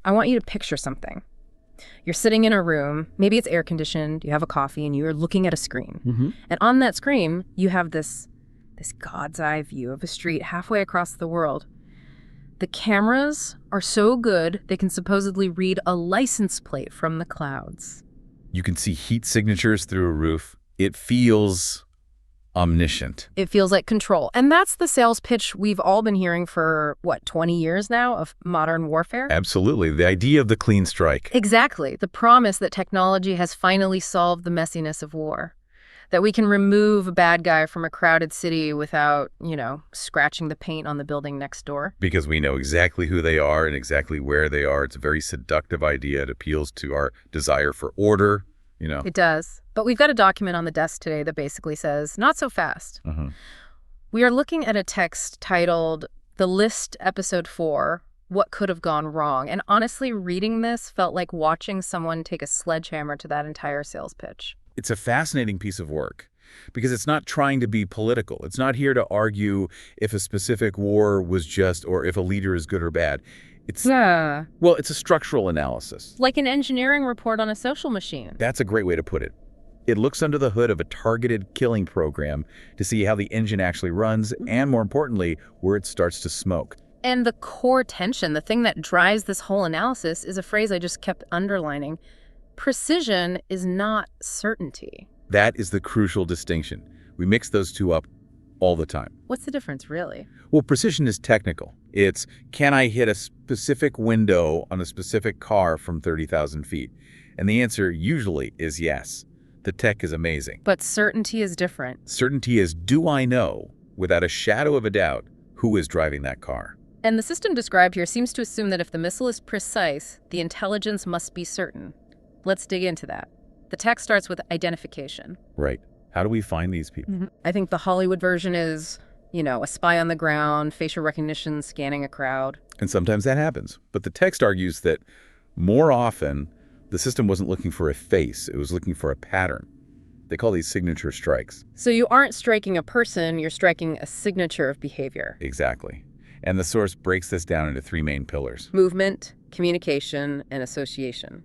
I want you to picture something. You're sitting in a room, maybe it's air-conditioned, you have a coffee, and you're looking at a screen. And on that screen, you have this God's eye view of a street halfway across the world. The cameras are so good, they can supposedly read a license plate from the clouds. You can see heat signatures through a roof. It feels omniscient. It feels like control. And that's the sales pitch we've all been hearing for, 20 years now of modern warfare? Absolutely. The idea of the clean strike. Exactly. The promise that technology has finally solved the messiness of war. That we can remove a bad guy from a crowded city without, scratching the paint on the building next door. Because we know exactly who they are and exactly where they are. It's a very seductive idea. It appeals to our desire for order, It does. But we've got a document on the desk today that basically says, not so fast. We are looking at a text titled, The List, Episode 4, What Could Have Gone Wrong. And honestly, reading this felt like watching someone take a sledgehammer to that entire sales pitch. It's a fascinating piece of work because it's not trying to be political. It's not here to argue if a specific war was just or if a leader is good or bad. It's a structural analysis. Like an engineering report on a social machine. That's a great way to put it. It looks under the hood of a targeted killing program to see how the engine actually runs and, more importantly, where it starts to smoke. And the core tension, the thing that drives this whole analysis, is a phrase I just kept underlining. Precision is not certainty. That is the crucial distinction. We mix those two up all the time. What's the difference, really? Well, precision is technical. It's, can I hit a specific window on a specific car from 30,000 feet? And the answer usually is yes. The tech is amazing. But certainty is different. Certainty is, do I know, without a shadow of a doubt, who is driving that car? And the system described here seems to assume that if the missile is precise, the intelligence must be certain. Let's dig into that. The text starts with identification. Right. How do we find these people? I think the Hollywood version is, a spy on the ground, facial recognition, scanning a crowd. And sometimes that happens. But the text argues that more often, the system wasn't looking for a face. It was looking for a pattern. They call these signature strikes. So you aren't striking a person, you're striking a signature of behavior. Exactly. And the source breaks this down into three main pillars. Movement, communication, and association.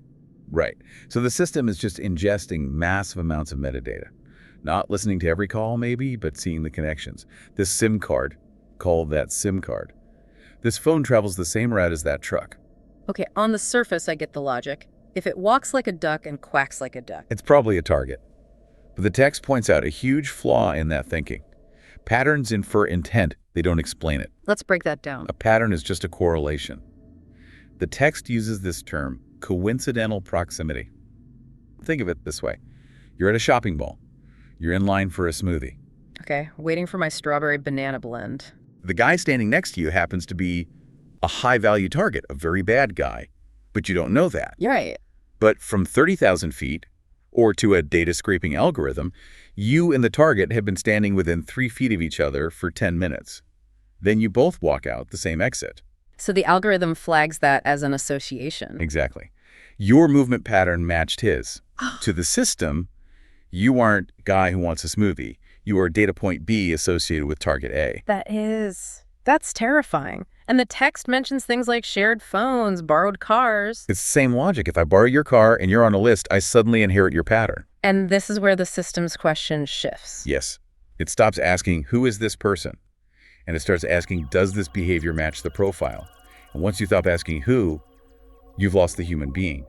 Right. So the system is just ingesting massive amounts of metadata. Not listening to every call, maybe, but seeing the connections. This SIM card, call that SIM card. This phone travels the same route as that truck. Okay, on the surface, I get the logic. If it walks like a duck and quacks like a duck. It's probably a target. But the text points out a huge flaw in that thinking. Patterns infer intent. They don't explain it. Let's break that down. A pattern is just a correlation. The text uses this term, coincidental proximity. Think of it this way. You're at a shopping mall. You're in line for a smoothie. Okay, waiting for my strawberry banana blend. The guy standing next to you happens to be a high-value target, a very bad guy. But you don't know that. You're right. But from 30,000 feet, or to a data scraping algorithm, you and the target have been standing within 3 feet of each other for 10 minutes. Then you both walk out the same exit. So the algorithm flags that as an association. Exactly. Your movement pattern matched his. To the system, you aren't guy who wants a smoothie. You are data point B associated with target A. That's terrifying. And the text mentions things like shared phones, borrowed cars. It's the same logic. If I borrow your car and you're on a list, I suddenly inherit your pattern. And this is where the system's question shifts. Yes. It stops asking, who is this person? And it starts asking, does this behavior match the profile? And once you stop asking who, you've lost the human being.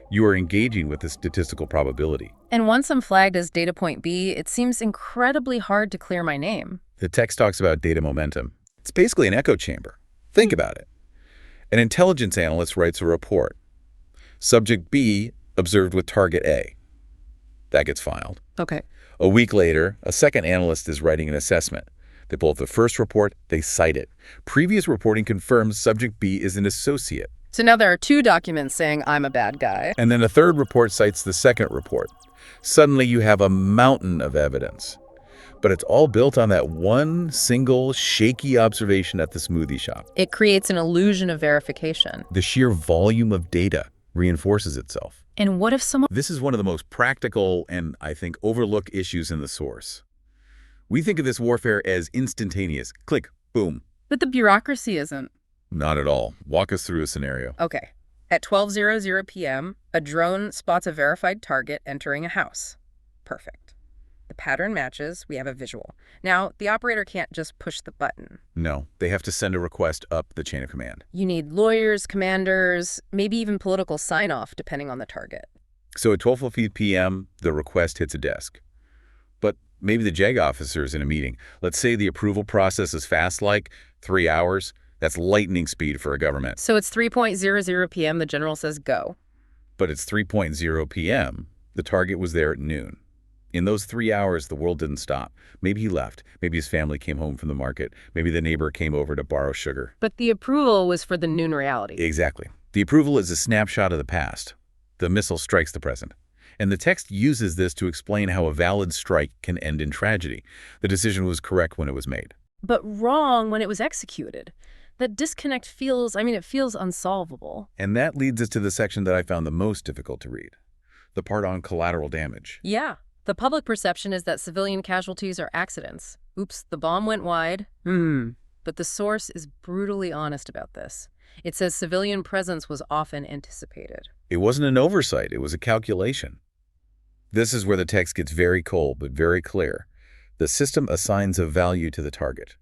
You are engaging with the statistical probability. And once I'm flagged as data point B, it seems incredibly hard to clear my name. The text talks about data momentum. It's basically an echo chamber. Think about it. An intelligence analyst writes a report. Subject B observed with target A. That gets filed. Okay. A week later, a second analyst is writing an assessment. They pull up the first report, they cite it. Previous reporting confirms subject B is an associate. So now there are two documents saying I'm a bad guy. And then a third report cites the second report. Suddenly you have a mountain of evidence. But it's all built on that one single shaky observation at the smoothie shop. It creates an illusion of verification. The sheer volume of data reinforces itself. And what if someone... This is one of the most practical and, I think, overlooked issues in the source. We think of this warfare as instantaneous. Click, boom. But the bureaucracy isn't. Not at all. Walk us through a scenario. Okay. At 12:00 p.m., a drone spots a verified target entering a house. Perfect. The pattern matches, we have a visual. Now, the operator can't just push the button. No, they have to send a request up the chain of command. You need lawyers, commanders, maybe even political sign-off, depending on the target. So at 12:50 p.m., the request hits a desk. But maybe the JAG officer is in a meeting. Let's say the approval process is fast, like 3 hours. That's lightning speed for a government. So it's 3:00 p.m., the general says go. But it's 3:00 p.m., the target was there at noon. In those 3 hours, the world didn't stop. Maybe he left. Maybe his family came home from the market. Maybe the neighbor came over to borrow sugar. But the approval was for the noon reality. Exactly. The approval is a snapshot of the past. The missile strikes the present. And the text uses this to explain how a valid strike can end in tragedy. The decision was correct when it was made. But wrong when it was executed. That disconnect feels, it feels unsolvable. And that leads us to the section that I found the most difficult to read. The part on collateral damage. Yeah. The public perception is that civilian casualties are accidents. Oops, the bomb went wide. But the source is brutally honest about this. It says civilian presence was often anticipated. It wasn't an oversight, it was a calculation. This is where the text gets very cold but very clear. The system assigns a value to the target.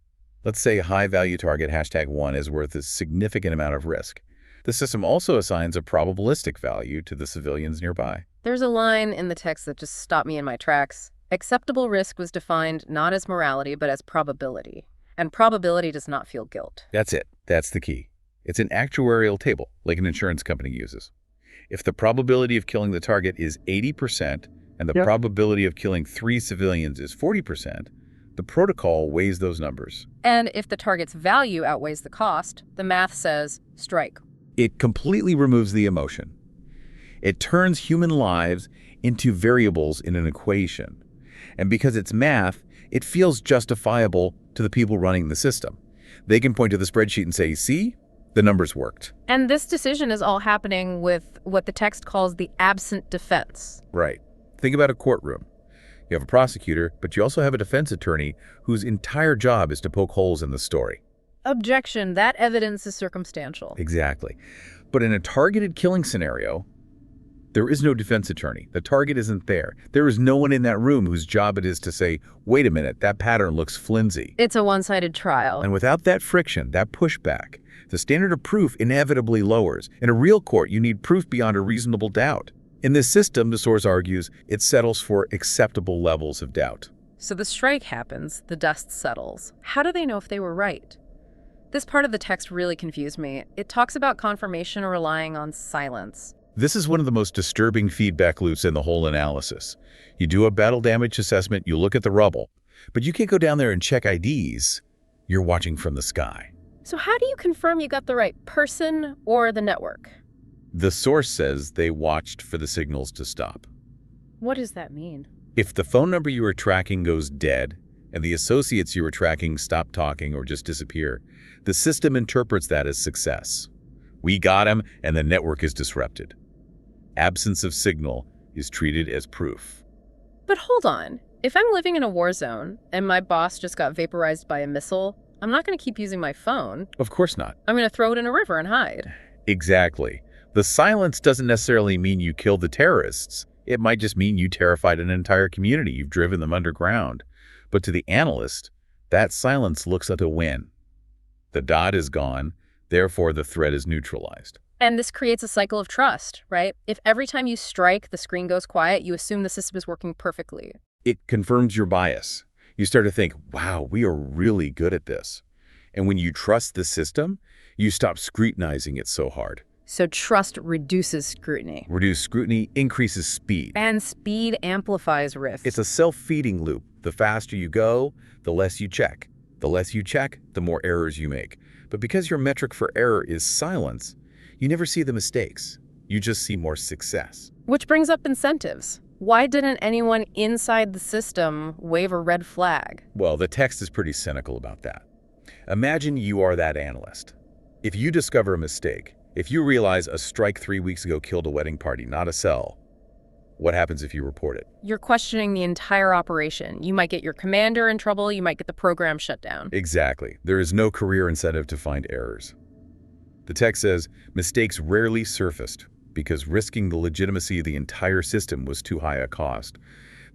Let's say a high-value target, #1, is worth a significant amount of risk. The system also assigns a probabilistic value to the civilians nearby. There's a line in the text that just stopped me in my tracks. Acceptable risk was defined not as morality, but as probability. And probability does not feel guilt. That's it. That's the key. It's an actuarial table, like an insurance company uses. If the probability of killing the target is 80% and the probability of killing 3 civilians is 40%, the protocol weighs those numbers. And if the target's value outweighs the cost, the math says strike. It completely removes the emotion. It turns human lives into variables in an equation. And because it's math, it feels justifiable to the people running the system. They can point to the spreadsheet and say, see, the numbers worked. And this decision is all happening with what the text calls the absent defense. Right. Think about a courtroom. You have a prosecutor, but you also have a defense attorney whose entire job is to poke holes in the story. Objection, that evidence is circumstantial. Exactly. But in a targeted killing scenario, there is no defense attorney. The target isn't there. There is no one in that room whose job it is to say, wait a minute, that pattern looks flimsy. It's a one-sided trial. And without that friction, that pushback, the standard of proof inevitably lowers. In a real court, you need proof beyond a reasonable doubt. In this system, the source argues, it settles for acceptable levels of doubt. So the strike happens, the dust settles. How do they know if they were right? This part of the text really confused me. It talks about confirmation relying on silence. This is one of the most disturbing feedback loops in the whole analysis. You do a battle damage assessment, you look at the rubble, but you can't go down there and check IDs. You're watching from the sky. So how do you confirm you got the right person or the network? The source says they watched for the signals to stop. What does that mean? If the phone number you were tracking goes dead, and the associates you were tracking stop talking or just disappear, the system interprets that as success. We got him, and the network is disrupted. Absence of signal is treated as proof. But hold on. If I'm living in a war zone and my boss just got vaporized by a missile, I'm not going to keep using my phone. Of course not. I'm going to throw it in a river and hide. Exactly. The silence doesn't necessarily mean you killed the terrorists. It might just mean you terrified an entire community. You've driven them underground. But to the analyst, that silence looks like a win. The dot is gone, therefore the threat is neutralized. And this creates a cycle of trust, right? If every time you strike, the screen goes quiet, you assume the system is working perfectly. It confirms your bias. You start to think, wow, we are really good at this. And when you trust the system, you stop scrutinizing it so hard. So trust reduces scrutiny. Reduced scrutiny increases speed. And speed amplifies risk. It's a self-feeding loop. The faster you go, the less you check. The less you check, the more errors you make. But because your metric for error is silence, you never see the mistakes. You just see more success. Which brings up incentives. Why didn't anyone inside the system wave a red flag? Well, the text is pretty cynical about that. Imagine you are that analyst. If you discover a mistake, if you realize a strike 3 weeks ago killed a wedding party, not a cell, what happens if you report it? You're questioning the entire operation. You might get your commander in trouble. You might get the program shut down. Exactly. There is no career incentive to find errors. The text says, mistakes rarely surfaced because risking the legitimacy of the entire system was too high a cost.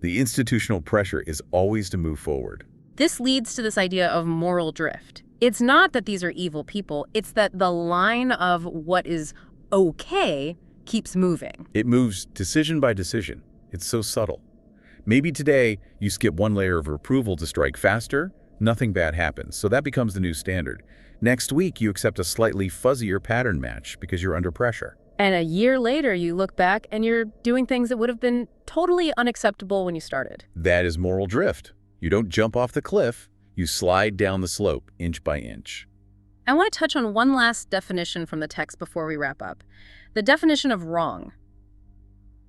The institutional pressure is always to move forward. This leads to this idea of moral drift. It's not that these are evil people, it's that the line of what is okay keeps moving. It moves decision by decision. It's so subtle. Maybe today you skip one layer of approval to strike faster, nothing bad happens, so that becomes the new standard. Next week you accept a slightly fuzzier pattern match because you're under pressure. And a year later you look back and you're doing things that would have been totally unacceptable when you started. That is moral drift. You don't jump off the cliff, you slide down the slope inch by inch. I want to touch on one last definition from the text before we wrap up. The definition of wrong.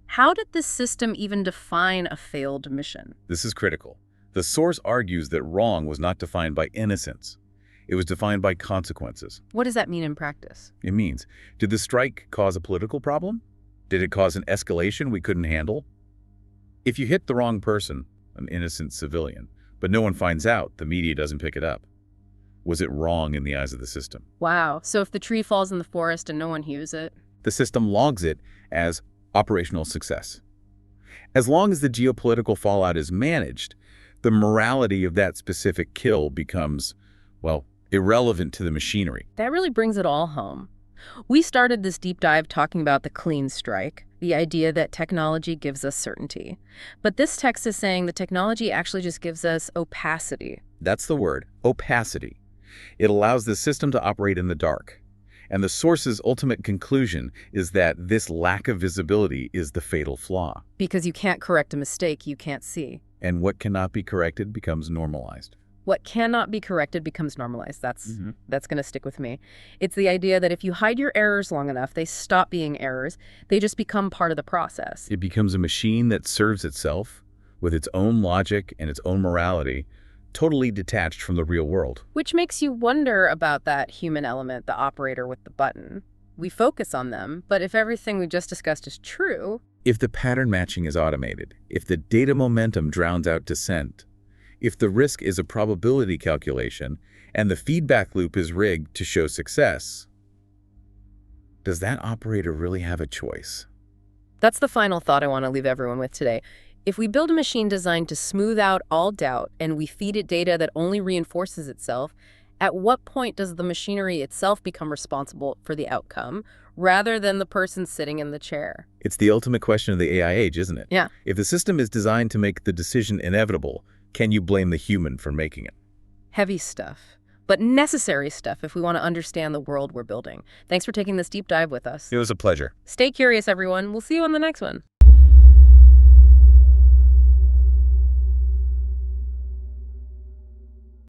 How did this system even define a failed mission? This is critical. The source argues that wrong was not defined by innocence. It was defined by consequences. What does that mean in practice? It means, did the strike cause a political problem? Did it cause an escalation we couldn't handle? If you hit the wrong person, an innocent civilian, but no one finds out, the media doesn't pick it up. Was it wrong in the eyes of the system? Wow, so if the tree falls in the forest and no one hears it? The system logs it as operational success. As long as the geopolitical fallout is managed, the morality of that specific kill becomes, well, irrelevant to the machinery. That really brings it all home. We started this deep dive talking about the clean strike, the idea that technology gives us certainty. But this text is saying the technology actually just gives us opacity. That's the word, opacity. It allows the system to operate in the dark. And the source's ultimate conclusion is that this lack of visibility is the fatal flaw. Because you can't correct a mistake you can't see. And what cannot be corrected becomes normalized. What cannot be corrected becomes normalized. That's going to stick with me. It's the idea that if you hide your errors long enough, they stop being errors. They just become part of the process. It becomes a machine that serves itself with its own logic and its own morality, totally detached from the real world. Which makes you wonder about that human element, the operator with the button. We focus on them, but if everything we just discussed is true... If the pattern matching is automated, if the data momentum drowns out dissent, if the risk is a probability calculation and the feedback loop is rigged to show success, does that operator really have a choice? That's the final thought I want to leave everyone with today. If we build a machine designed to smooth out all doubt and we feed it data that only reinforces itself, at what point does the machinery itself become responsible for the outcome rather than the person sitting in the chair? It's the ultimate question of the AI age, isn't it? Yeah. If the system is designed to make the decision inevitable, can you blame the human for making it? Heavy stuff, but necessary stuff if we want to understand the world we're building. Thanks for taking this deep dive with us. It was a pleasure. Stay curious, everyone. We'll see you on the next one.